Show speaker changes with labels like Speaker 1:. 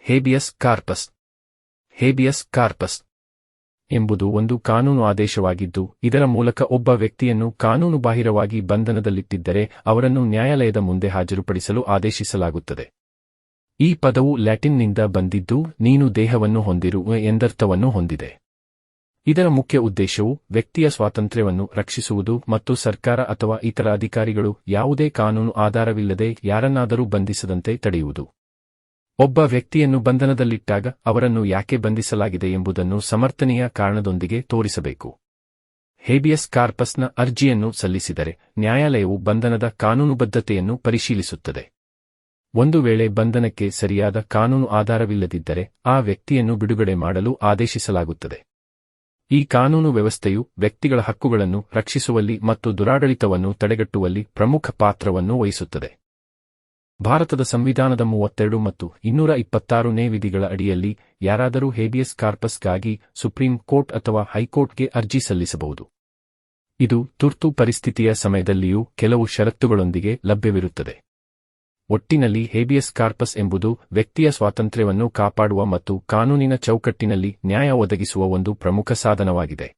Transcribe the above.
Speaker 1: Habeas corpus. Habeas corpus ಎಂಬುದು ಒಂದು ಕಾನೂನು ಆದೇಶವಾಗಿದ್ದು, ಇದರ ಮೂಲಕ ಒಬ್ಬ ವ್ಯಕ್ತಿಯನ್ನು ಕಾನೂನುಬಾಹಿರವಾಗಿ ಬಂಧನದಲ್ಲಿಟ್ಟಿದ್ದರೆ ಅವರನ್ನು ನ್ಯಾಯಾಲಯದ ಮುಂದೆ ಹಾಜರುಪಡಿಸಲು ಆದೇಶಿಸಲಾಗುತ್ತದೆ. ಈ ಪದವು ಲ್ಯಾಟಿನ್ನಿಂದ ಬಂದಿದ್ದು ನೀನು ದೇಹವನ್ನು ಹೊಂದಿರು ಎಂದರ್ಥವನ್ನು ಹೊಂದಿದೆ. ಇದರ ಮುಖ್ಯ ಉದ್ದೇಶವು ವ್ಯಕ್ತಿಯ ಸ್ವಾತಂತ್ರ್ಯವನ್ನು ರಕ್ಷಿಸುವುದು ಮತ್ತು ಸರ್ಕಾರ ಅಥವಾ ಇತರ ಅಧಿಕಾರಿಗಳು ಯಾವುದೇ ಕಾನೂನು ಆಧಾರವಿಲ್ಲದೆ ಯಾರನ್ನಾದರೂ ಬಂಧಿಸದಂತೆ ತಡೆಯುವುದು. ಒಬ್ಬ ವ್ಯಕ್ತಿಯನ್ನು ಬಂಧನದಲ್ಲಿಟ್ಟಾಗ ಅವರನ್ನು ಯಾಕೆ ಬಂಧಿಸಲಾಗಿದೆ ಎಂಬುದನ್ನು ಸಮರ್ಥನೀಯ ಕಾರಣದೊಂದಿಗೆ ತೋರಿಸಬೇಕು. ಹೇಬಿಯಸ್ ಕಾರ್ಪಸ್ನ ಅರ್ಜಿಯನ್ನು ಸಲ್ಲಿಸಿದರೆ ನ್ಯಾಯಾಲಯವು ಬಂಧನದ ಕಾನೂನುಬದ್ಧತೆಯನ್ನು ಪರಿಶೀಲಿಸುತ್ತದೆ. ಒಂದು ವೇಳೆ ಬಂಧನಕ್ಕೆ ಸರಿಯಾದ ಕಾನೂನು ಆಧಾರವಿಲ್ಲದಿದ್ದರೆ ಆ ವ್ಯಕ್ತಿಯನ್ನು ಬಿಡುಗಡೆ ಮಾಡಲು ಆದೇಶಿಸಲಾಗುತ್ತದೆ. ಈ ಕಾನೂನು ವ್ಯವಸ್ಥೆಯು ವ್ಯಕ್ತಿಗಳ ಹಕ್ಕುಗಳನ್ನು ರಕ್ಷಿಸುವಲ್ಲಿ ಮತ್ತು ದುರಾಡಳಿತವನ್ನು ತಡೆಗಟ್ಟುವಲ್ಲಿ ಪ್ರಮುಖ ಪಾತ್ರವನ್ನು ವಹಿಸುತ್ತದೆ. ಭಾರತದ ಸಂವಿಧಾನದ 32 ಮತ್ತು 226ನೇ ವಿಧಿಗಳ ಅಡಿಯಲ್ಲಿ ಯಾರಾದರೂ ಹೇಬಿಯಸ್ ಕಾರ್ಪಸ್ಗಾಗಿ ಸುಪ್ರೀಂ ಕೋರ್ಟ್ ಅಥವಾ ಹೈಕೋರ್ಟ್ಗೆ ಅರ್ಜಿ ಸಲ್ಲಿಸಬಹುದು. ಇದು ತುರ್ತು ಪರಿಸ್ಥಿತಿಯ ಸಮಯದಲ್ಲಿಯೂ ಕೆಲವು ಷರತ್ತುಗಳೊಂದಿಗೆ ಲಭ್ಯವಿರುತ್ತದೆ. ಒಟ್ಟಿನಲ್ಲಿ ಹೇಬಿಯಸ್ ಕಾರ್ಪಸ್ ಎಂಬುದು ವ್ಯಕ್ತಿಯ ಸ್ವಾತಂತ್ರ್ಯವನ್ನು ಕಾಪಾಡುವ ಮತ್ತು ಕಾನೂನಿನ ಚೌಕಟ್ಟಿನಲ್ಲಿ ನ್ಯಾಯ ಒದಗಿಸುವ ಒಂದು ಪ್ರಮುಖ ಸಾಧನವಾಗಿದೆ.